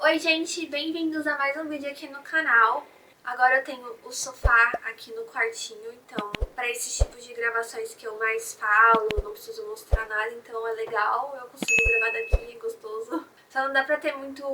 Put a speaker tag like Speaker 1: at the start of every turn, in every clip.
Speaker 1: Oi gente, bem-vindos a mais um vídeo aqui no canal. Agora eu tenho o sofá aqui no quartinho, então para esses tipos de gravações que eu mais falo, não preciso mostrar nada, então é legal, eu consigo gravar daqui, é gostoso. Só não dá pra ter muito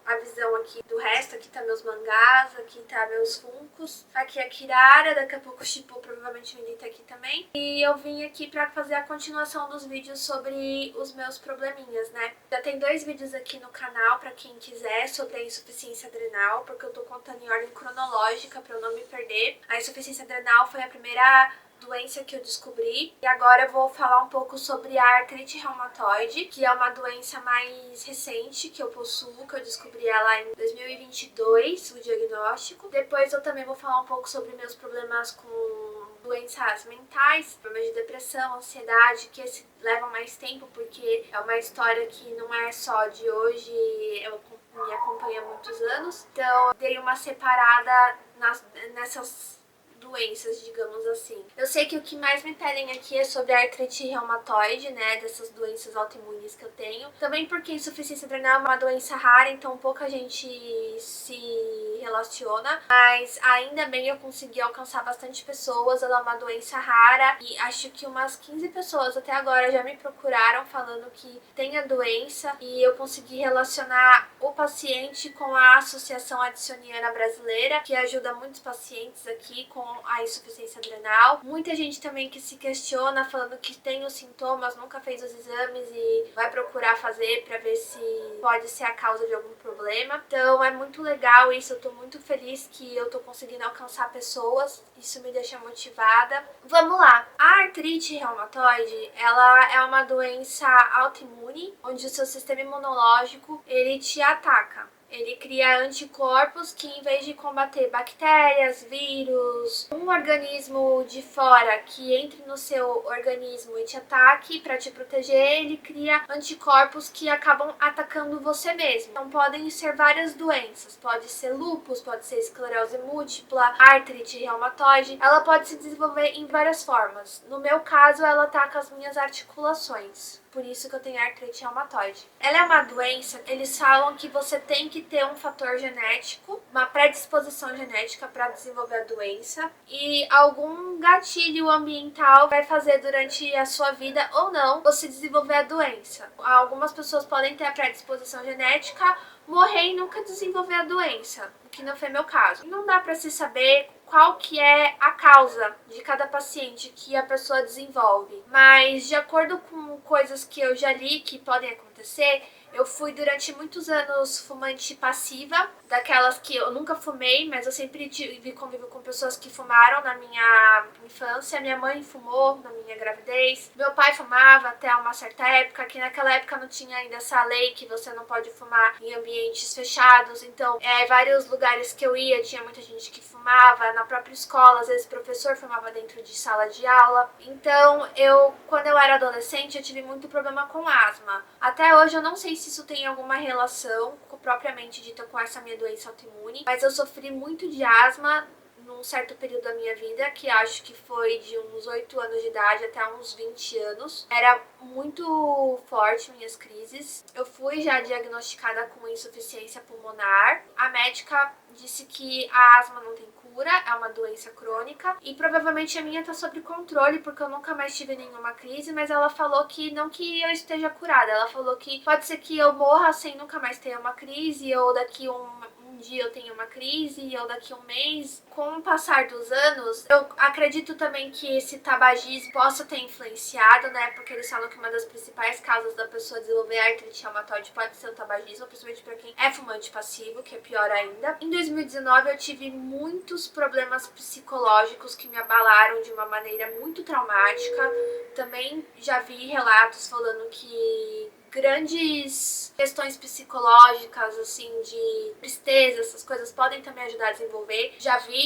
Speaker 1: a visão aqui do resto, aqui tá meus mangás, aqui tá meus funcos, aqui a Kirara, daqui a pouco o Shippo provavelmente vai estar aqui também. E eu vim aqui pra fazer a continuação dos vídeos sobre os meus probleminhas, né? Já tem 2 vídeos aqui no canal pra quem quiser sobre a insuficiência adrenal, porque eu tô contando em ordem cronológica pra eu não me perder. A insuficiência adrenal foi a primeira doença que eu descobri. E agora eu vou falar um pouco sobre a artrite reumatoide, que é uma doença mais recente que eu possuo, que eu descobri ela em 2022, o diagnóstico. Depois eu também vou falar um pouco sobre meus problemas com doenças mentais, problemas de depressão, ansiedade, que levam mais tempo, porque é uma história que não é só de hoje, eu me acompanha há muitos anos. Então eu dei uma separada nessas doenças, digamos assim. Eu sei que o que mais me pedem aqui é sobre a artrite reumatoide, né, dessas doenças autoimunes que eu tenho. Também porque insuficiência adrenal é uma doença rara, então pouca gente se relaciona, mas ainda bem eu consegui alcançar bastante pessoas. Ela é uma doença rara e acho que umas 15 pessoas até agora já me procuraram falando que tem a doença, e eu consegui relacionar o paciente com a Associação Addisoniana Brasileira, que ajuda muitos pacientes aqui com a insuficiência adrenal. Muita gente também que se questiona, falando que tem os sintomas, nunca fez os exames e vai procurar fazer para ver se pode ser a causa de algum problema. Então é muito legal isso, eu tô muito feliz que eu tô conseguindo alcançar pessoas, isso me deixa motivada. Vamos lá! A artrite reumatoide, ela é uma doença autoimune, onde o seu sistema imunológico, ele te ataca. Ele cria anticorpos que, em vez de combater bactérias, vírus, um organismo de fora que entre no seu organismo e te ataque para te proteger, ele cria anticorpos que acabam atacando você mesmo. Então podem ser várias doenças, pode ser lúpus, pode ser esclerose múltipla, artrite reumatoide, ela pode se desenvolver em várias formas. No meu caso, ela ataca as minhas articulações. Por isso que eu tenho artrite reumatoide. Ela é uma doença, eles falam que você tem que ter um fator genético, uma predisposição genética para desenvolver a doença, e algum gatilho ambiental vai fazer durante a sua vida ou não você desenvolver a doença. Algumas pessoas podem ter a predisposição genética, morrer e nunca desenvolver a doença, o que não foi meu caso. Não dá para se saber qual que é a causa de cada paciente que a pessoa desenvolve, mas de acordo com coisas que eu já li que podem acontecer, eu fui durante muitos anos fumante passiva, daquelas que eu nunca fumei, mas eu sempre tive convívio com pessoas que fumaram na minha infância. Minha mãe fumou na minha gravidez, meu pai fumava até uma certa época, que naquela época não tinha ainda essa lei que você não pode fumar em ambientes fechados, então vários lugares que eu ia tinha muita gente que fumava, na própria escola, às vezes o professor fumava dentro de sala de aula. Então quando eu era adolescente, eu tive muito problema com asma. Até hoje eu não sei se isso tem alguma relação propriamente dita com essa minha doença autoimune, mas eu sofri muito de asma num certo período da minha vida, que acho que foi de uns 8 anos de idade até uns 20 anos. Era muito forte minhas crises. Eu fui já diagnosticada com insuficiência pulmonar. A médica disse que a asma não tem cura, é uma doença crônica, e provavelmente a minha tá sob controle, porque eu nunca mais tive nenhuma crise, mas ela falou que não que eu esteja curada, ela falou que pode ser que eu morra sem nunca mais ter uma crise, ou daqui um dia eu tenho uma crise, ou daqui um mês. Com o passar dos anos, eu acredito também que esse tabagismo possa ter influenciado, né, porque eles falam que uma das principais causas da pessoa desenvolver artrite reumatoide pode ser o tabagismo, principalmente para quem é fumante passivo, que é pior ainda. Em 2019 eu tive muitos problemas psicológicos que me abalaram de uma maneira muito traumática. Também já vi relatos falando que grandes questões psicológicas, assim, de tristeza, essas coisas podem também ajudar a desenvolver.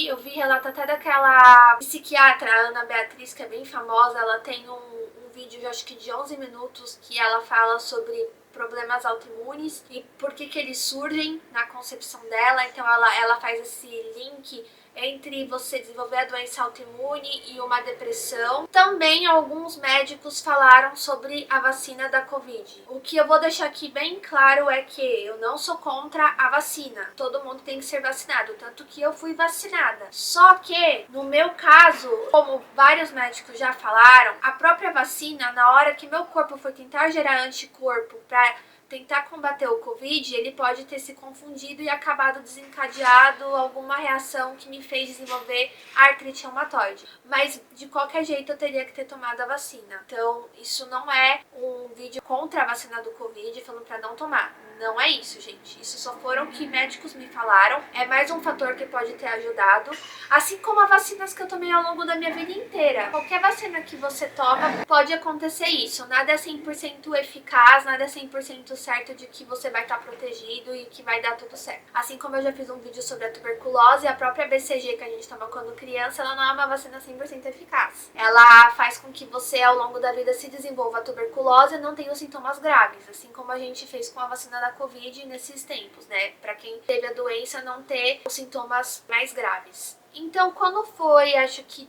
Speaker 1: Eu vi relato até daquela psiquiatra, Ana Beatriz, que é bem famosa. Ela tem um vídeo, acho que de 11 minutos, que ela fala sobre problemas autoimunes e por que eles surgem na concepção dela. Então ela faz esse link entre você desenvolver a doença autoimune e uma depressão. Também alguns médicos falaram sobre a vacina da Covid. O que eu vou deixar aqui bem claro é que eu não sou contra a vacina. Todo mundo tem que ser vacinado, tanto que eu fui vacinada. Só que, no meu caso, como vários médicos já falaram, a própria vacina, na hora que meu corpo foi tentar gerar anticorpo para tentar combater o Covid, ele pode ter se confundido e acabado desencadeado alguma reação que me fez desenvolver artrite reumatoide. Mas, de qualquer jeito, eu teria que ter tomado a vacina. Então, isso não é um vídeo contra a vacina do Covid, falando para não tomar. Não é isso, gente. Isso só foram o que médicos me falaram. É mais um fator que pode ter ajudado. Assim como as vacinas que eu tomei ao longo da minha vida inteira. Qualquer vacina que você toma, pode acontecer isso. Nada é 100% eficaz, nada é 100% certo de que você vai estar protegido e que vai dar tudo certo. Assim como eu já fiz um vídeo sobre a tuberculose, a própria BCG que a gente toma quando criança, ela não é uma vacina 100% eficaz. Ela faz com que você, ao longo da vida, se desenvolva a tuberculose e não tenha os sintomas graves. Assim como a gente fez com a vacina da Covid nesses tempos, né? Pra quem teve a doença não ter os sintomas mais graves. Então, quando foi, acho que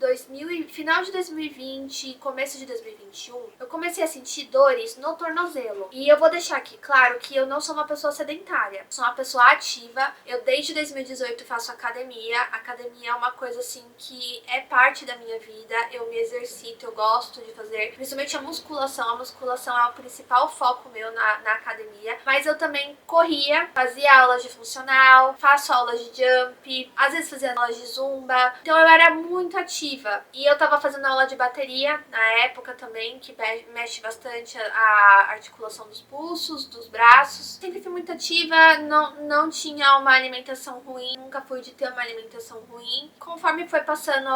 Speaker 1: final de 2020, começo de 2021, eu comecei a sentir dores no tornozelo. E eu vou deixar aqui claro que eu não sou uma pessoa sedentária, sou uma pessoa ativa. Eu desde 2018 faço academia. Academia é uma coisa assim que é parte da minha vida. Eu me exercito, eu gosto de fazer, principalmente a musculação. A musculação é o principal foco meu na academia. Mas eu também corria, fazia aulas de funcional, faço aulas de jump, às vezes fazia aulas de zumba. Então eu era muito ativa. E eu tava fazendo aula de bateria na época também, que mexe bastante a articulação dos pulsos, dos braços. Sempre fui muito ativa, não tinha uma alimentação ruim, nunca fui de ter uma alimentação ruim. Conforme foi passando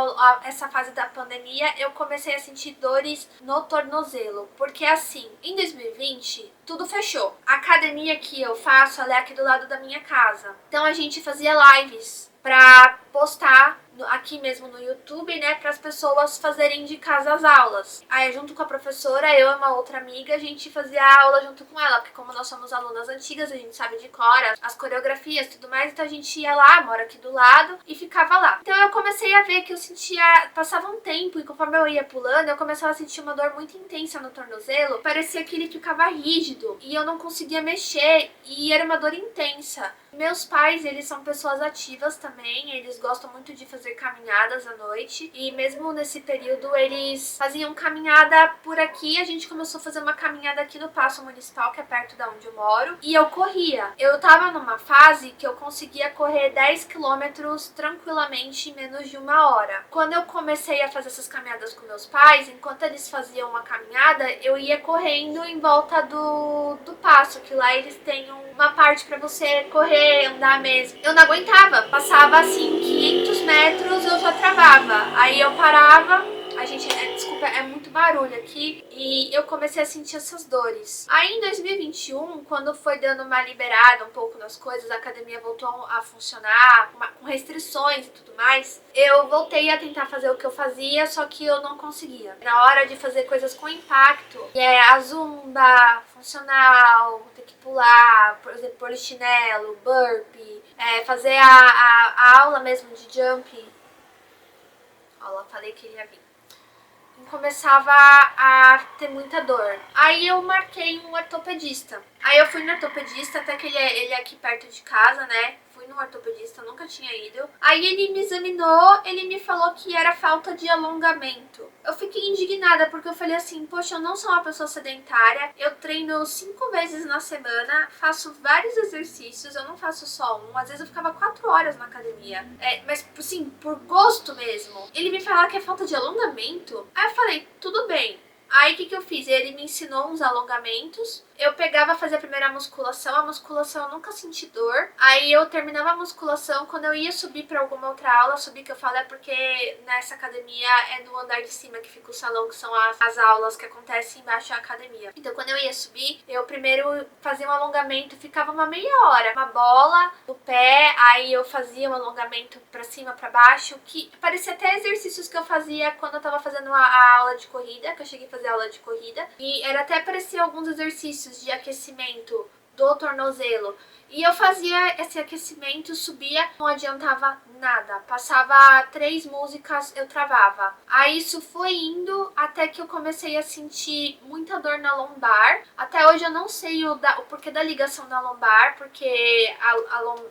Speaker 1: essa fase da pandemia, eu comecei a sentir dores no tornozelo. Porque assim, em 2020, tudo fechou. A academia que eu faço, ela é aqui do lado da minha casa. Então a gente fazia lives pra postar aqui mesmo no YouTube, né, para as pessoas fazerem de casa as aulas. Aí, junto com a professora, eu e uma outra amiga, a gente fazia a aula junto com ela, porque como nós somos alunas antigas, a gente sabe de cor as coreografias e tudo mais, então a gente ia lá, mora aqui do lado, e ficava lá. Então eu comecei a ver que eu sentia, passava um tempo, e conforme eu ia pulando, eu começava a sentir uma dor muito intensa no tornozelo, parecia que ele ficava rígido, e eu não conseguia mexer, e era uma dor intensa. Meus pais, eles são pessoas ativas também, eles gostam muito de fazer caminhadas à noite, e mesmo nesse período eles faziam caminhada por aqui. A gente começou a fazer uma caminhada aqui no Paço Municipal, que é perto da onde eu moro, e eu corria. Eu tava numa fase que eu conseguia correr 10 quilômetros tranquilamente em menos de 1 hora. Quando eu comecei a fazer essas caminhadas com meus pais, enquanto eles faziam uma caminhada, eu ia correndo em volta do paço, que lá eles têm uma parte pra você correr, andar mesmo. Eu não aguentava, passava assim 500 metros eu já travava, aí eu parava. A gente, desculpa, é muito barulho aqui, e eu comecei a sentir essas dores. Aí em 2021, quando foi dando uma liberada um pouco nas coisas, a academia voltou a funcionar, com restrições e tudo mais, eu voltei a tentar fazer o que eu fazia, só que eu não conseguia. Na hora de fazer coisas com impacto, que é a zumba, funcional, ter que pular, por exemplo, polichinelo, burpee, fazer a aula mesmo de jump. Olha, falei que ele ia vir. Começava a ter muita dor. Aí eu marquei um ortopedista. Aí eu fui no ortopedista, até que ele é aqui perto de casa, né? Fui no ortopedista, nunca tinha ido. Aí ele me examinou, ele me falou que era falta de alongamento. Eu fiquei indignada, porque eu falei assim, poxa, eu não sou uma pessoa sedentária, eu treino 5 vezes na semana, faço vários exercícios, eu não faço só um, às vezes eu ficava 4 horas na academia. Mas assim, por gosto mesmo. Ele me falou que é falta de alongamento. Aí eu falei, tudo bem. Aí o que eu fiz? Ele me ensinou uns alongamentos. Eu pegava, fazia a primeira musculação. A musculação eu nunca senti dor. Aí eu terminava a musculação. Quando eu ia subir pra alguma outra aula, subir que eu falo é porque nessa academia é no andar de cima que fica o salão, que são as aulas que acontecem embaixo da academia. Então quando eu ia subir, eu primeiro fazia um alongamento, ficava uma meia hora. Uma bola no pé, aí eu fazia um alongamento pra cima, pra baixo, que parecia até exercícios que eu fazia quando eu tava fazendo a aula de corrida, que eu cheguei a fazer aula de corrida. E era até parecia alguns exercícios de aquecimento do tornozelo. E eu fazia esse aquecimento, subia, não adiantava nada. Passava 3 músicas, eu travava. Aí isso foi indo até que eu comecei a sentir muita dor na lombar. Até hoje eu não sei o porquê da ligação da lombar, porque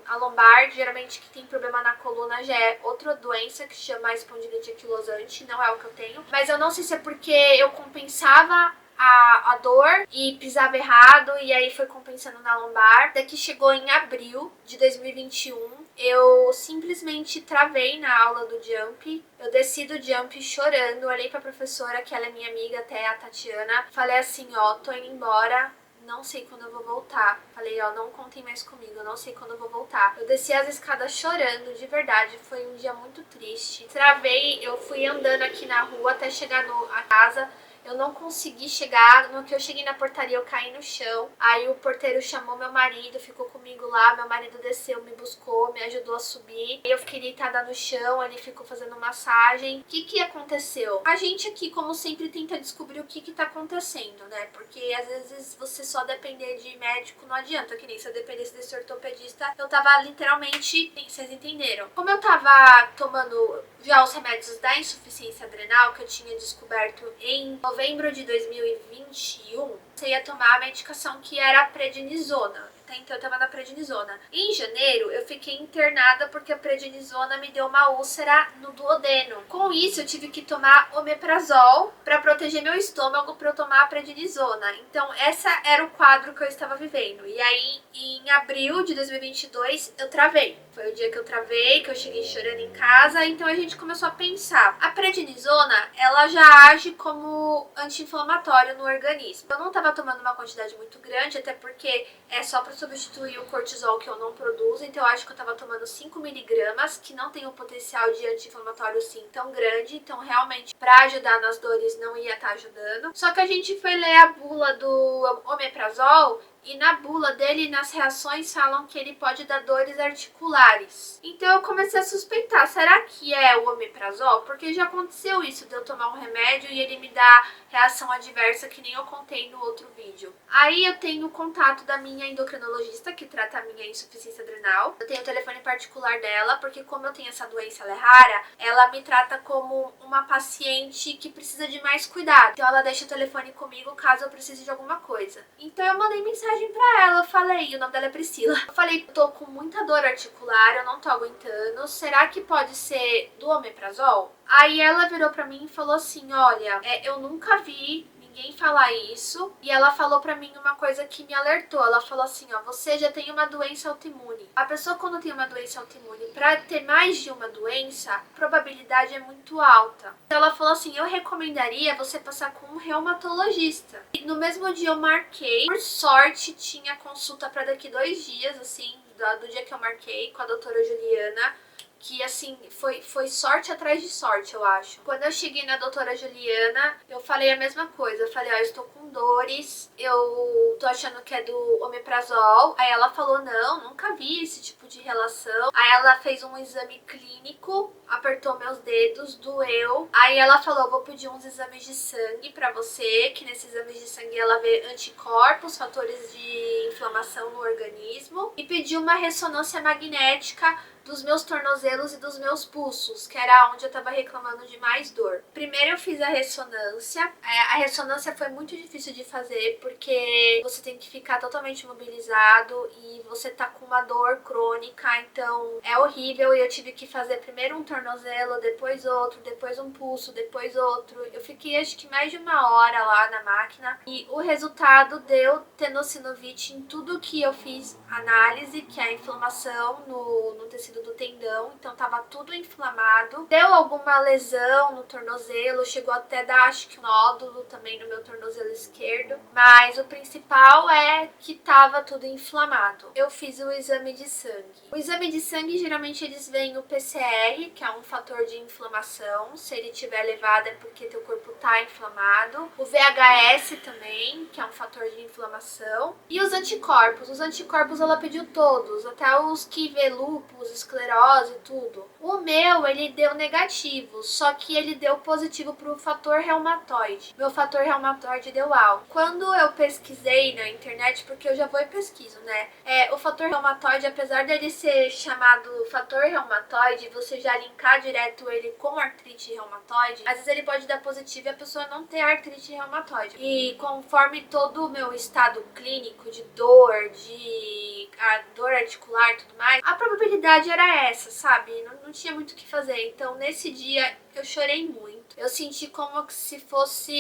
Speaker 1: a lombar, geralmente que tem problema na coluna, já é outra doença que chama espondilite anquilosante, não é o que eu tenho. Mas eu não sei se é porque eu compensava a dor e pisava errado, e aí foi compensando na lombar. Daqui chegou em abril de 2021, eu simplesmente travei na aula do jump. Eu desci do jump chorando, olhei pra professora, que ela é minha amiga até, a Tatiana, falei assim, ó, tô indo embora, não sei quando eu vou voltar. Falei, ó, não contem mais comigo, eu não sei quando eu vou voltar. Eu desci as escadas chorando, de verdade, foi um dia muito triste. Travei, eu fui andando aqui na rua até chegar a casa. Eu não consegui chegar, no que eu cheguei na portaria eu caí no chão. Aí o porteiro chamou meu marido, ficou comigo lá, meu marido desceu, me buscou, me ajudou a subir. Eu fiquei deitada no chão, ele ficou fazendo massagem. O que aconteceu? A gente aqui, como sempre, tenta descobrir o que tá acontecendo, né? Porque às vezes você só depender de médico não adianta, que nem se eu dependesse desse ortopedista, eu tava literalmente, vocês entenderam. Como eu tava tomando já os remédios da insuficiência adrenal, que eu tinha descoberto em novembro de 2021, você ia tomar a medicação que era a prednisona. Então eu tava na prednisona. Em janeiro, eu fiquei internada porque a prednisona me deu uma úlcera no duodeno. Com isso, eu tive que tomar omeprazol para proteger meu estômago para eu tomar a prednisona. Então, essa era o quadro que eu estava vivendo. E aí, em abril de 2022, eu travei. Foi o dia que eu travei, que eu cheguei chorando em casa. Então, a gente começou a pensar. A prednisona, ela já age como anti-inflamatório no organismo. Eu não tava tomando uma quantidade muito grande, até porque é só para substituir o cortisol que eu não produzo, então eu acho que eu tava tomando 5 miligramas, que não tem um potencial de anti-inflamatório assim tão grande, então realmente para ajudar nas dores não ia estar ajudando. Só que a gente foi ler a bula do omeprazol e na bula dele, nas reações, falam que ele pode dar dores articulares. Então eu comecei a suspeitar, será que é o omeprazol? Porque já aconteceu isso, de eu tomar um remédio e ele me dá reação adversa, que nem eu contei no outro vídeo. Aí eu tenho o contato da minha endocrinologista, que trata a minha insuficiência adrenal. Eu tenho o telefone particular dela, porque como eu tenho essa doença, ela é rara, ela me trata como uma paciente que precisa de mais cuidado. Então ela deixa o telefone comigo caso eu precise de alguma coisa. Então eu mandei mensagem pra ela, eu falei, o nome dela é Priscila. Eu falei, tô com muita dor articular, eu não tô aguentando, será que pode ser do omeprazol? Aí ela virou pra mim e falou assim, olha, eu nunca vi ninguém falar isso, e ela falou pra mim uma coisa que me alertou. Ela falou assim, ó, você já tem uma doença autoimune. A pessoa quando tem uma doença autoimune, pra ter mais de uma doença, a probabilidade é muito alta. Então ela falou assim, eu recomendaria você passar com um reumatologista. E no mesmo dia eu marquei, por sorte tinha consulta pra daqui 2 dias, assim, do dia que eu marquei com a doutora Juliana, que assim, foi sorte atrás de sorte, eu acho. Quando eu cheguei na doutora Juliana, eu falei a mesma coisa. Eu falei, ó, eu estou com dores, eu tô achando que é do omeprazol. Aí ela falou, não, nunca vi esse tipo de relação. Aí ela fez um exame clínico, apertou meus dedos, doeu. Aí ela falou, vou pedir uns exames de sangue pra você, que nesses exames de sangue ela vê anticorpos, fatores de inflamação no organismo. E pediu uma ressonância magnética dos meus tornozelos e dos meus pulsos, que era onde eu tava reclamando de mais dor. Primeiro eu fiz a ressonância. A ressonância foi muito difícil de fazer, porque você tem que ficar totalmente imobilizado e você tá com uma dor crônica, então é horrível. E eu tive que fazer primeiro um tornozelo, depois outro, depois um pulso, depois outro. Eu fiquei acho que mais de 1 hora lá na máquina, e o resultado deu tendocinovite em tudo que eu fiz análise, que é a inflamação no tecido do tendão, então tava tudo inflamado. Deu alguma lesão no tornozelo, chegou até dar acho que um nódulo também no meu tornozelo esquerdo, mas o principal é que tava tudo inflamado. Eu fiz o exame de sangue. O exame de sangue, geralmente eles veem o PCR, que é um fator de inflamação. Se ele tiver elevado é porque teu corpo tá inflamado. O VHS também, que é um fator de inflamação. E os anticorpos. Os anticorpos ela pediu todos, até os que vê lúpus, esclerose, tudo. O meu, ele deu negativo, só que ele deu positivo pro fator reumatoide. Meu fator reumatoide deu atual. Quando eu pesquisei na internet, porque eu já vou e pesquiso, né? O fator reumatoide, apesar dele ser chamado fator reumatoide, você já linkar direto ele com artrite reumatoide, às vezes ele pode dar positivo e a pessoa não ter artrite reumatoide. E conforme todo o meu estado clínico de dor, de dor articular e tudo mais, a probabilidade era essa, sabe? Não tinha muito o que fazer. Então, nesse dia, eu chorei muito. Eu senti como se fosse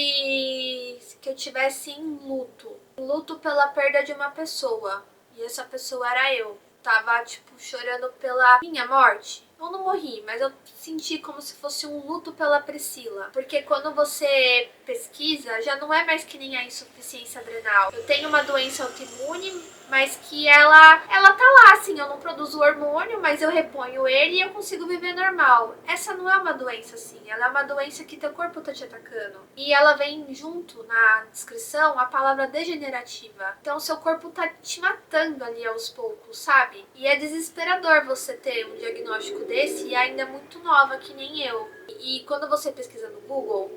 Speaker 1: que eu tivesse em luto. Luto pela perda de uma pessoa. E essa pessoa era eu. Tava, chorando pela minha morte. Eu não morri, mas eu senti como se fosse um luto pela Priscila. Porque quando você pesquisa, já não é mais que nem a insuficiência adrenal. Eu tenho uma doença autoimune, mas que ela tá lá, assim, eu não produzo hormônio, mas eu reponho ele e eu consigo viver normal. Essa não é uma doença assim, ela é uma doença que teu corpo tá te atacando. E ela vem junto na descrição a palavra degenerativa. Então seu corpo tá te matando ali aos poucos, sabe? E é desesperador você ter um diagnóstico desse e ainda muito nova, que nem eu. E quando você pesquisa no Google,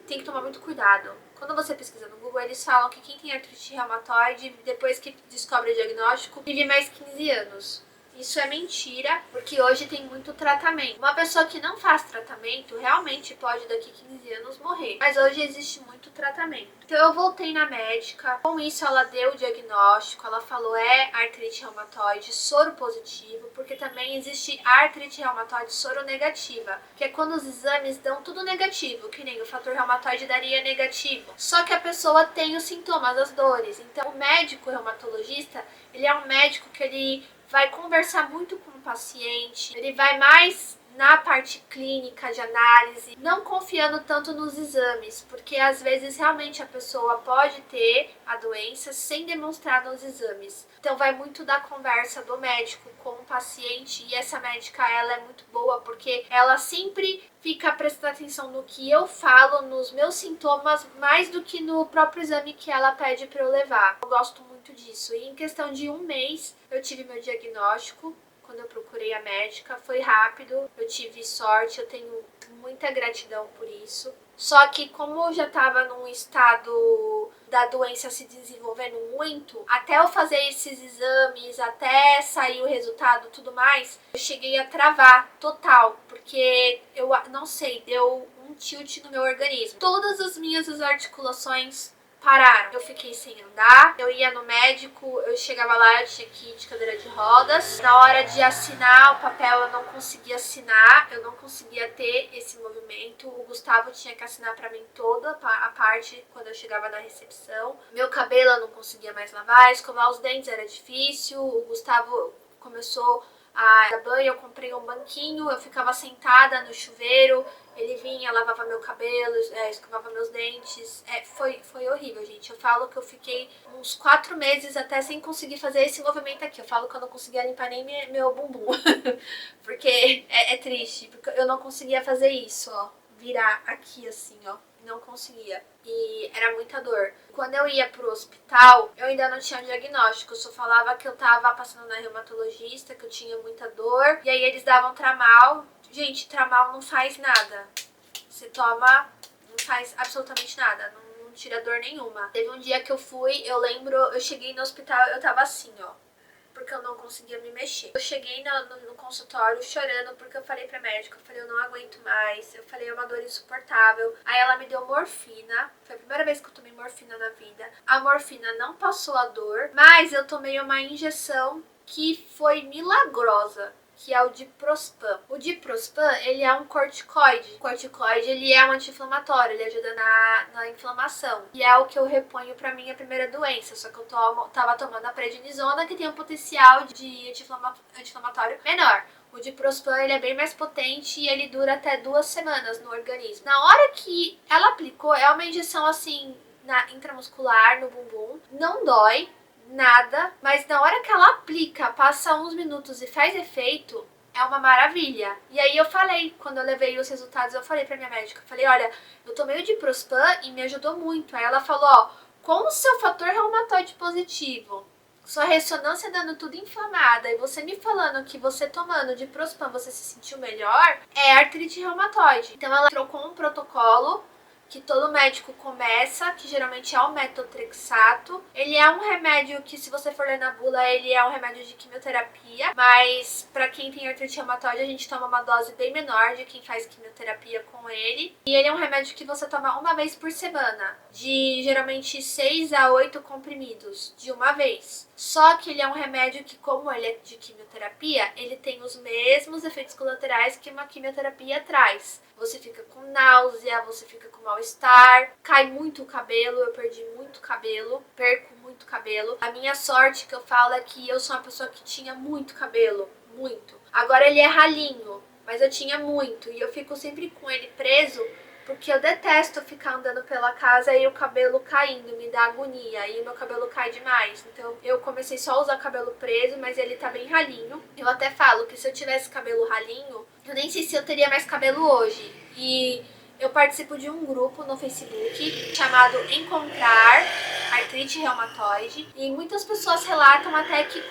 Speaker 1: tem que tomar muito cuidado. Quando você pesquisa no Google, eles falam que quem tem artrite reumatoide, depois que descobre o diagnóstico, vive mais 15 anos. Isso é mentira, porque hoje tem muito tratamento. Uma pessoa que não faz tratamento realmente pode daqui 15 anos morrer. Mas hoje existe muito tratamento. Então eu voltei na médica, com isso ela deu o diagnóstico, ela falou artrite reumatoide soro positivo, porque também existe artrite reumatoide soro negativa, que é quando os exames dão tudo negativo, que nem o fator reumatoide daria negativo. Só que a pessoa tem os sintomas, as dores. Então o médico reumatologista, ele é um médico que ele vai conversar muito com o paciente, ele vai mais na parte clínica de análise, não confiando tanto nos exames, porque às vezes realmente a pessoa pode ter a doença sem demonstrar nos exames. Então vai muito da conversa do médico com o paciente, e essa médica, ela é muito boa porque ela sempre fica prestando atenção no que eu falo, nos meus sintomas, mais do que no próprio exame que ela pede para eu levar. Eu gosto muito disso. E em questão de um mês eu tive meu diagnóstico. Quando eu procurei a médica, foi rápido, eu tive sorte, eu tenho muita gratidão por isso. Só que como eu já estava num estado da doença se desenvolvendo muito, até eu fazer esses exames, até sair o resultado e tudo mais, eu cheguei a travar total, porque eu não sei, deu um tilt no meu organismo. Todas as minhas articulações pararam. Eu fiquei sem andar, eu ia no médico, eu chegava lá, eu tinha que ir de cadeira de rodas. Na hora de assinar o papel, eu não conseguia assinar, eu não conseguia ter esse movimento. O Gustavo tinha que assinar pra mim toda a parte quando eu chegava na recepção. Meu cabelo eu não conseguia mais lavar, escovar os dentes era difícil. O Gustavo começou a dar banho, eu comprei um banquinho, eu ficava sentada no chuveiro, ele vinha, lavava meu cabelo, escovava meus dentes. Foi horrível, gente. Eu falo que eu fiquei uns 4 meses até sem conseguir fazer esse movimento aqui. Eu falo que eu não conseguia limpar nem meu bumbum. Porque é triste, porque eu não conseguia fazer isso, ó. Virar aqui assim, ó. Não conseguia. E era muita dor. Quando eu ia pro hospital, eu ainda não tinha diagnóstico. Eu só falava que eu tava passando na reumatologista, que eu tinha muita dor. E aí eles davam Tramal. Gente, Tramal não faz nada. Você toma, não faz absolutamente nada. Não tira dor nenhuma. Teve um dia que eu fui, eu lembro, eu cheguei no hospital, eu tava assim, ó. Porque eu não conseguia me mexer. Eu cheguei no consultório chorando porque eu falei pra médica, eu falei, eu não aguento mais. Eu falei, é uma dor insuportável. Aí ela me deu morfina. Foi a primeira vez que eu tomei morfina na vida. A morfina não passou a dor, mas eu tomei uma injeção que foi milagrosa, que é o Diprospan. O Diprospan, ele é um corticoide. O corticoide, ele é um anti-inflamatório, ele ajuda na inflamação. E é o que eu reponho pra minha primeira doença, só que eu tava tomando a prednisona, que tem um potencial de anti-inflamatório menor. O Diprospan, ele é bem mais potente e ele dura até 2 semanas no organismo. Na hora que ela aplicou, é uma injeção assim, intramuscular, no bumbum, não dói nada, mas na hora que ela aplica, passa uns minutos e faz efeito, é uma maravilha. E aí eu falei, quando eu levei os resultados, eu falei pra minha médica, eu falei, olha, eu tomei o Diprospan e me ajudou muito. Aí ela falou, ó, com o seu fator reumatoide positivo, sua ressonância dando tudo inflamada e você me falando que você tomando Diprospan você se sentiu melhor, é artrite reumatoide. Então ela trocou um protocolo que todo médico começa, que geralmente é o metotrexato. Ele é um remédio que, se você for ler na bula, ele é um remédio de quimioterapia, mas pra quem tem artrite reumatoide, a gente toma uma dose bem menor de quem faz quimioterapia com ele. E ele é um remédio que você toma uma vez por semana, de geralmente 6 a 8 comprimidos, de uma vez. Só que ele é um remédio que, como ele é de quimioterapia, ele tem os mesmos efeitos colaterais que uma quimioterapia traz. Você fica com náusea, você fica com mal-estar, cai muito o cabelo, eu perdi muito cabelo, perco muito cabelo. A minha sorte, que eu falo, é que eu sou uma pessoa que tinha muito cabelo, muito. Agora ele é ralinho, mas eu tinha muito, e eu fico sempre com ele preso, porque eu detesto ficar andando pela casa e o cabelo caindo, me dá agonia, e o meu cabelo cai demais. Então eu comecei só a usar cabelo preso, mas ele tá bem ralinho. Eu até falo que se eu tivesse cabelo ralinho, eu nem sei se eu teria mais cabelo hoje. E eu participo de um grupo no Facebook chamado Encontrar Artrite Reumatoide, e muitas pessoas relatam até que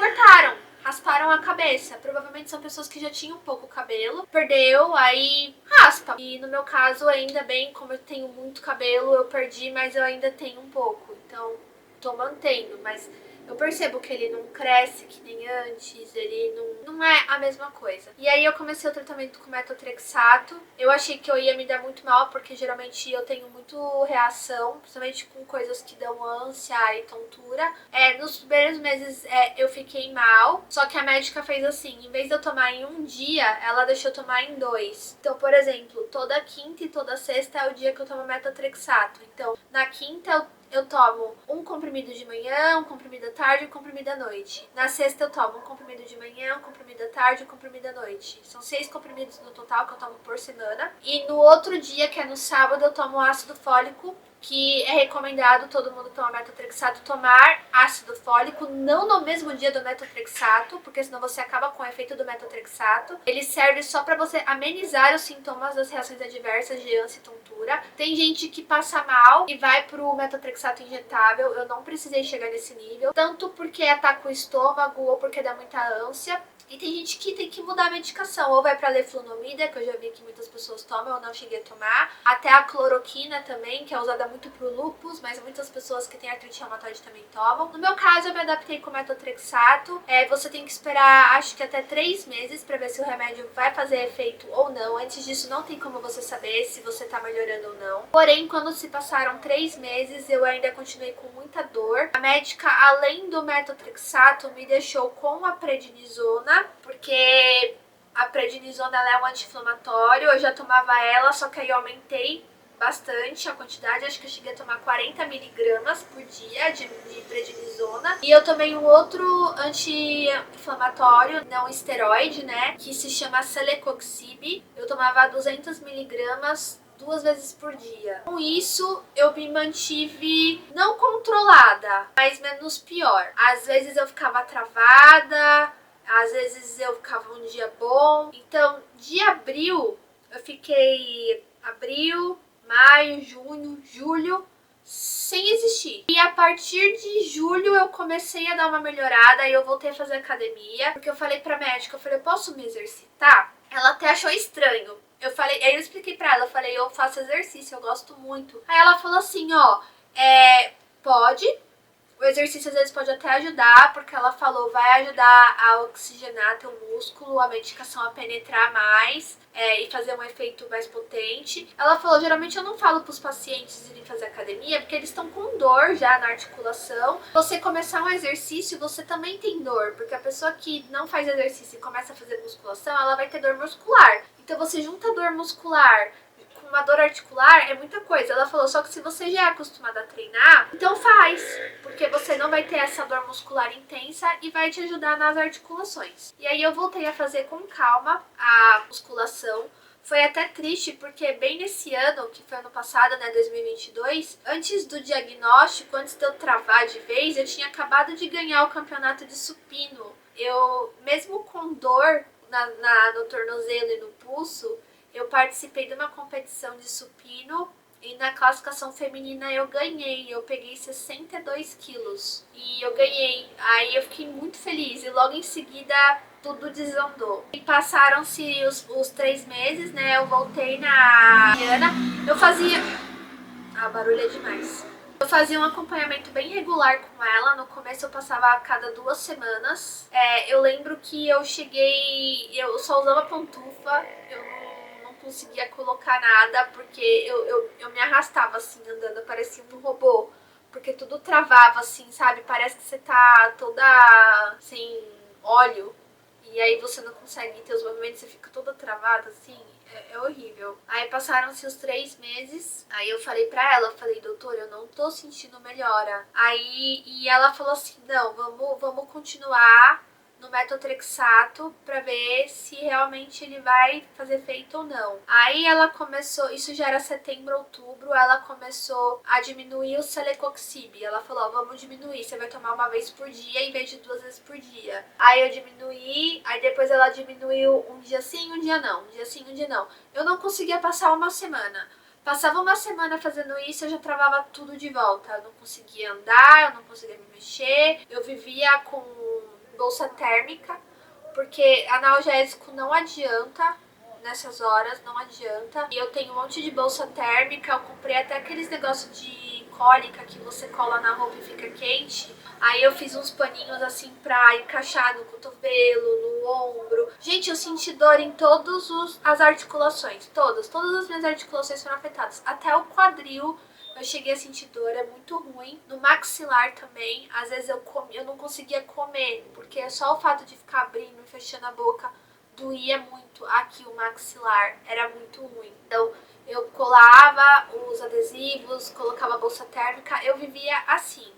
Speaker 1: rasparam a cabeça. Provavelmente são pessoas que já tinham pouco cabelo, perdeu, aí raspa. E no meu caso, ainda bem, como eu tenho muito cabelo, eu perdi, mas eu ainda tenho um pouco. Então, tô mantendo, mas eu percebo que ele não cresce que nem antes, ele não é a mesma coisa. E aí eu comecei o tratamento com metotrexato. Eu achei que eu ia me dar muito mal, porque geralmente eu tenho muito reação, principalmente com coisas que dão ânsia e tontura. Nos primeiros meses eu fiquei mal, só que a médica fez assim, em vez de eu tomar em um dia, ela deixou eu tomar em 2. Então, por exemplo, toda quinta e toda sexta é o dia que eu tomo metotrexato. Então, na quinta eu tomo um comprimido de manhã, um comprimido à tarde e um comprimido à noite. Na sexta eu tomo um comprimido de manhã, um comprimido à tarde e um comprimido à noite. São 6 comprimidos no total que eu tomo por semana. E no outro dia, que é no sábado, eu tomo ácido fólico, que é recomendado todo mundo tomar metotrexato, tomar ácido fólico, não no mesmo dia do metotrexato, porque senão você acaba com o efeito do metotrexato. Ele serve só para você amenizar os sintomas das reações adversas de ânsia e tontura. Tem gente que passa mal e vai pro metotrexato injetável, eu não precisei chegar nesse nível, tanto porque ataca o estômago ou porque dá muita ânsia. E tem gente que tem que mudar a medicação, ou vai pra leflunomida, que eu já vi que muitas pessoas tomam, eu não cheguei a tomar. Até a cloroquina também, que é usada muito pro lúpus, mas muitas pessoas que têm artrite reumatoide também tomam. No meu caso, eu me adaptei com metotrexato. Você tem que esperar, acho que até 3 meses pra ver se o remédio vai fazer efeito ou não. Antes disso, não tem como você saber se você tá melhorando ou não. Porém, quando se passaram 3 meses, eu ainda continuei com muita dor. A médica, além do metotrexato, me deixou com a prednisona, porque a prednisona ela é um anti-inflamatório. Eu já tomava ela, só que aí eu aumentei bastante a quantidade, acho que eu cheguei a tomar 40 miligramas por dia de prednisona. E eu tomei um outro anti-inflamatório, não esteroide, né, que se chama Celecoxib. Eu tomava 200 miligramas 2 vezes por dia. Com isso, eu me mantive não controlada, mas menos pior. Às vezes eu ficava travada, às vezes eu ficava um dia bom. Então, de abril, eu fiquei abril, maio, junho, julho, sem existir. E a partir de julho eu comecei a dar uma melhorada e eu voltei a fazer academia. Porque eu falei pra médica, eu falei, eu posso me exercitar? Ela até achou estranho. Aí eu expliquei pra ela, eu falei, eu faço exercício, eu gosto muito. Aí ela falou assim, ó, pode. O exercício às vezes pode até ajudar, porque ela falou, vai ajudar a oxigenar teu músculo, a medicação a penetrar mais e fazer um efeito mais potente. Ela falou, geralmente eu não falo pros pacientes irem fazer academia, porque eles estão com dor já na articulação. Você começar um exercício, você também tem dor, porque a pessoa que não faz exercício e começa a fazer musculação, ela vai ter dor muscular. Então você junta dor muscular, uma dor articular, é muita coisa. Ela falou, só que se você já é acostumada a treinar, então faz, porque você não vai ter essa dor muscular intensa e vai te ajudar nas articulações. E aí eu voltei a fazer com calma a musculação. Foi até triste, porque bem nesse ano, que foi ano passado, né, 2022, antes do diagnóstico, antes de eu travar de vez, eu tinha acabado de ganhar o campeonato de supino. Eu, mesmo com dor no tornozelo e no pulso, eu participei de uma competição de supino e na classificação feminina eu ganhei. Eu peguei 62 quilos e eu ganhei. Aí eu fiquei muito feliz e logo em seguida tudo desandou. E passaram-se os 3 meses, né? Eu voltei na Diana. Eu fazia Ah, barulho é demais. Eu fazia um acompanhamento bem regular com ela. No começo eu passava a cada 2 semanas. Eu lembro que eu cheguei... Eu só usava pantufa. Eu não conseguia colocar nada porque eu me arrastava assim, andando. Parecia um robô. Porque tudo travava assim, sabe? Parece que você tá toda sem óleo. E aí você não consegue ter os movimentos, você fica toda travada assim, é horrível. Aí passaram-se os 3 meses, aí eu falei pra ela, eu falei, doutora, eu não tô sentindo melhora. E ela falou assim, não, vamos continuar no metotrexato pra ver se realmente ele vai fazer efeito ou não. Aí ela começou, isso já era setembro, outubro, ela começou a diminuir o celecoxib. Ela falou, ó, vamos diminuir, você vai tomar uma vez por dia em vez de 2 vezes por dia. Aí eu diminuí, aí depois ela diminuiu um dia sim, um dia não, um dia sim, um dia não. Eu não conseguia passar uma semana. Passava uma semana fazendo isso, eu já travava tudo de volta. Eu não conseguia andar, eu não conseguia me mexer, eu vivia com bolsa térmica, porque analgésico não adianta nessas horas, não adianta. E eu tenho um monte de bolsa térmica, eu comprei até aqueles negócios de cólica que você cola na roupa e fica quente. Aí eu fiz uns paninhos assim pra encaixar no cotovelo, no ombro. Gente, eu senti dor em todas as articulações, todas as minhas articulações foram afetadas, até o quadril. Eu cheguei a sentir dor, é muito ruim. No maxilar também, às vezes eu não conseguia comer, porque só o fato de ficar abrindo e fechando a boca doía muito aqui o maxilar, era muito ruim. Então eu colava os adesivos, colocava a bolsa térmica, eu vivia assim.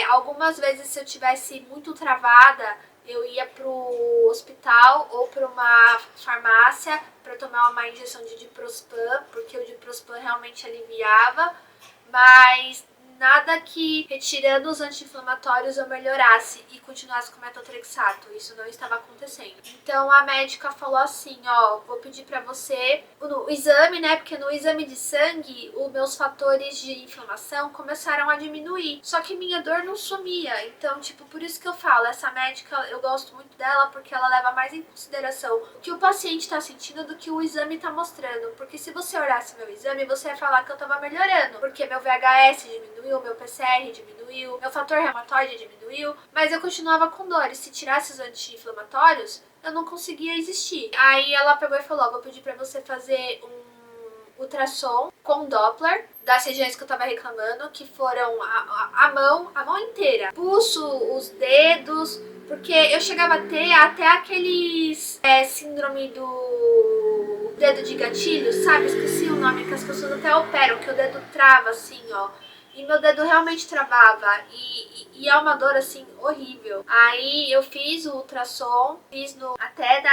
Speaker 1: Algumas vezes, se eu tivesse muito travada, eu ia pro hospital ou para uma farmácia para tomar uma injeção de diprospan, porque o diprospan realmente aliviava, mas nada que retirando os anti-inflamatórios eu melhorasse e continuasse com metotrexato. Isso não estava acontecendo. Então a médica falou assim, ó, vou pedir pra você o exame, né? Porque no exame de sangue os meus fatores de inflamação começaram a diminuir. Só que minha dor não sumia. Então, tipo, por isso que eu falo, essa médica, eu gosto muito dela porque ela leva mais em consideração o que o paciente tá sentindo do que o exame tá mostrando. Porque se você olhasse meu exame, você ia falar que eu tava melhorando. Porque meu VHS diminuiu, meu PCR diminuiu, meu fator reumatoide diminuiu, mas eu continuava com dor. E se tirasse os anti-inflamatórios, eu não conseguia existir. Aí ela pegou e falou, vou pedir pra você fazer um ultrassom com Doppler das regiões que eu tava reclamando, que foram a mão inteira, pulso, os dedos, porque eu chegava a ter até aqueles síndrome do dedo de gatilho, sabe? Esqueci o nome, que as pessoas até operam, que o dedo trava assim, ó. E meu dedo realmente travava. E é uma dor assim horrível. Aí eu fiz o ultrassom, fiz até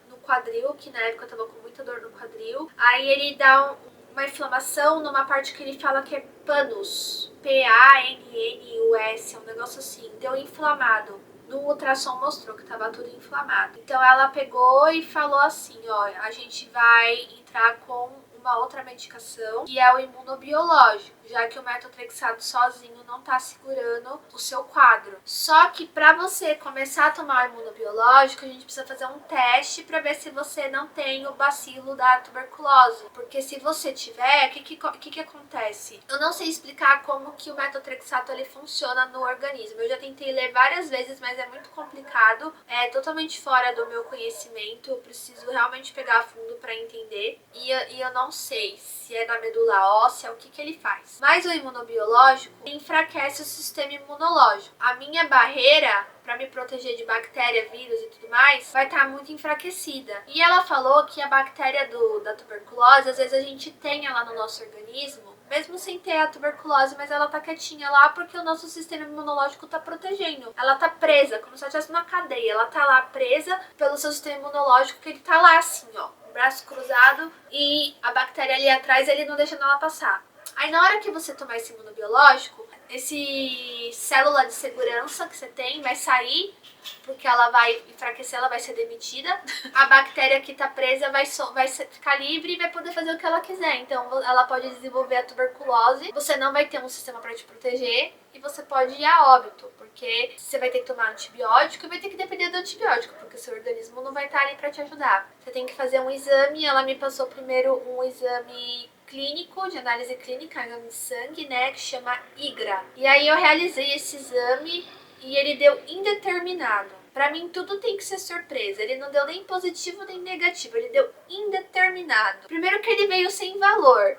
Speaker 1: no quadril, que na época eu tava com muita dor no quadril. Aí ele dá uma inflamação numa parte que ele fala que é pannus. P-A-N-N-U-S, é um negócio assim. Deu inflamado. No ultrassom mostrou que tava tudo inflamado. Então ela pegou e falou assim, ó, a gente vai entrar com uma outra medicação, que é o imunobiológico, já que o metotrexato sozinho não tá segurando o seu quadro. Só que para você começar a tomar o imunobiológico, a gente precisa fazer um teste para ver se você não tem o bacilo da tuberculose. Porque se você tiver, o que acontece? Eu não sei explicar como que o metotrexato ele funciona no organismo. Eu já tentei ler várias vezes, mas é muito complicado. É totalmente fora do meu conhecimento. Eu preciso realmente pegar a fundo para entender. E eu não sei se é na medula óssea, o que ele faz. Mas o imunobiológico enfraquece o sistema imunológico. A minha barreira para me proteger de bactéria, vírus e tudo mais, vai estar muito enfraquecida. E ela falou que a bactéria da tuberculose, às vezes a gente tem ela no nosso organismo, mesmo sem ter a tuberculose, mas ela tá quietinha lá porque o nosso sistema imunológico tá protegendo. Ela tá presa, como se ela estivesse numa cadeia. Ela tá lá presa pelo seu sistema imunológico, que ele tá lá assim, ó, braço cruzado, e a bactéria ali atrás, ele não deixa ela passar. Aí na hora que você tomar esse imunobiológico, esse célula de segurança que você tem vai sair, porque ela vai enfraquecer, ela vai ser demitida. A bactéria que tá presa vai ficar livre e vai poder fazer o que ela quiser. Então ela pode desenvolver a tuberculose, você não vai ter um sistema para te proteger e você pode ir a óbito, porque você vai ter que tomar antibiótico e vai ter que depender do antibiótico, porque seu organismo não vai estar ali para te ajudar. Você tem que fazer um exame, ela me passou primeiro um exame clínico, de análise clínica, exame de sangue, né, que chama IGRA. E aí eu realizei esse exame e ele deu indeterminado. Pra mim tudo tem que ser surpresa. Ele não deu nem positivo nem negativo, ele deu indeterminado. Primeiro que ele veio sem valor.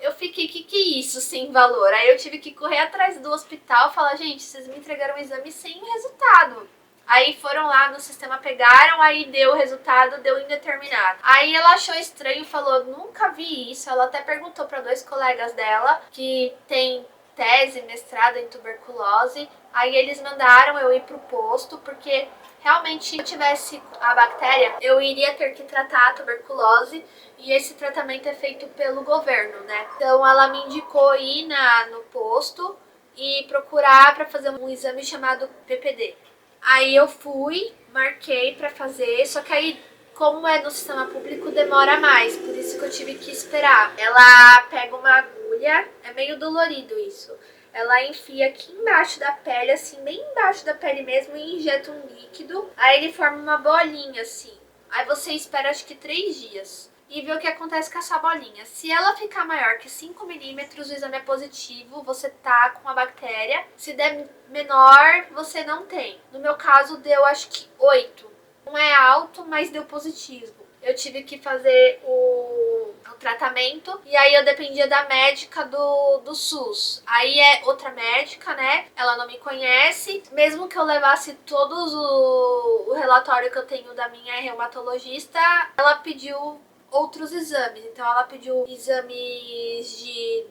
Speaker 1: Eu fiquei, que é isso sem valor? Aí eu tive que correr atrás do hospital e falar, gente, vocês me entregaram um exame sem resultado. Aí foram lá no sistema, pegaram, aí deu o resultado, deu indeterminado. Aí ela achou estranho, falou, nunca vi isso. Ela até perguntou para 2 colegas dela, que tem tese, mestrado em tuberculose. Aí eles mandaram eu ir pro posto, porque realmente se eu tivesse a bactéria, eu iria ter que tratar a tuberculose. E esse tratamento é feito pelo governo, né? Então ela me indicou ir no posto e procurar para fazer um exame chamado PPD. Aí eu fui, marquei pra fazer, só que aí, como é no sistema público, demora mais, por isso que eu tive que esperar. Ela pega uma agulha, é meio dolorido isso. Ela enfia aqui embaixo da pele, assim, bem embaixo da pele mesmo, e injeta um líquido. Aí ele forma uma bolinha, assim. Aí você espera, acho que 3 dias. E ver o que acontece com essa bolinha. Se ela ficar maior que 5 milímetros, o exame é positivo, você tá com a bactéria. Se der menor, você não tem. No meu caso, deu acho que 8. Não é alto, mas deu positivo. Eu tive que fazer o tratamento e aí eu dependia da médica do SUS. Aí é outra médica, né? Ela não me conhece. Mesmo que eu levasse todos o relatório que eu tenho da minha reumatologista, ela pediu outros exames. Então ela pediu exames de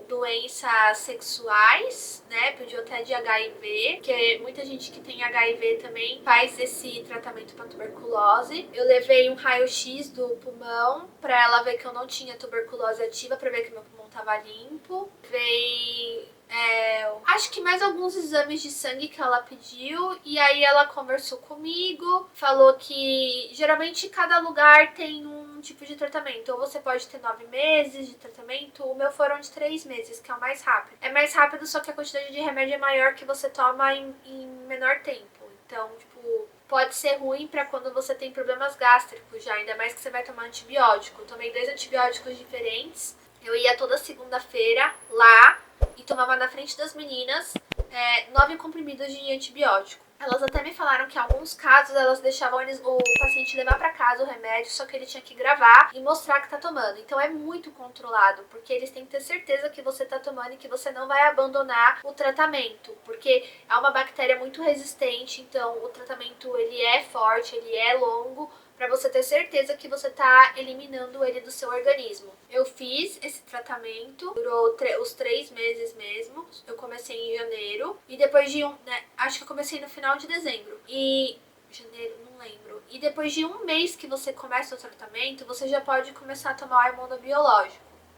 Speaker 1: doenças sexuais, né? Pediu até de HIV, porque muita gente que tem HIV também faz esse tratamento para tuberculose. Eu levei um raio-x do pulmão para ela ver que eu não tinha tuberculose ativa, para ver que meu pulmão tava limpo. Acho que mais alguns exames de sangue que ela pediu, e aí ela conversou comigo, falou que geralmente cada lugar tem um tipo de tratamento, ou você pode ter 9 meses de tratamento, o meu foram de 3 meses, que é o mais rápido. É mais rápido, só que a quantidade de remédio é maior, que você toma em menor tempo. Então, tipo, pode ser ruim pra quando você tem problemas gástricos já, ainda mais que você vai tomar antibiótico. Eu tomei 2 antibióticos diferentes, eu ia toda segunda-feira lá e tomava na frente das meninas 9 comprimidos de antibiótico. Elas até me falaram que em alguns casos elas deixavam o paciente levar para casa o remédio, só que ele tinha que gravar e mostrar que tá tomando. Então é muito controlado, porque eles têm que ter certeza que você tá tomando e que você não vai abandonar o tratamento, porque é uma bactéria muito resistente, então o tratamento ele é forte, ele é longo, para você ter certeza que você tá eliminando ele do seu organismo. Eu fiz esse tratamento, durou os 3 meses mesmo. Eu comecei em janeiro e depois de acho que eu comecei no final de dezembro. E janeiro, não lembro. E depois de 1 mês que você começa o tratamento, você já pode começar a tomar o imunobiológico.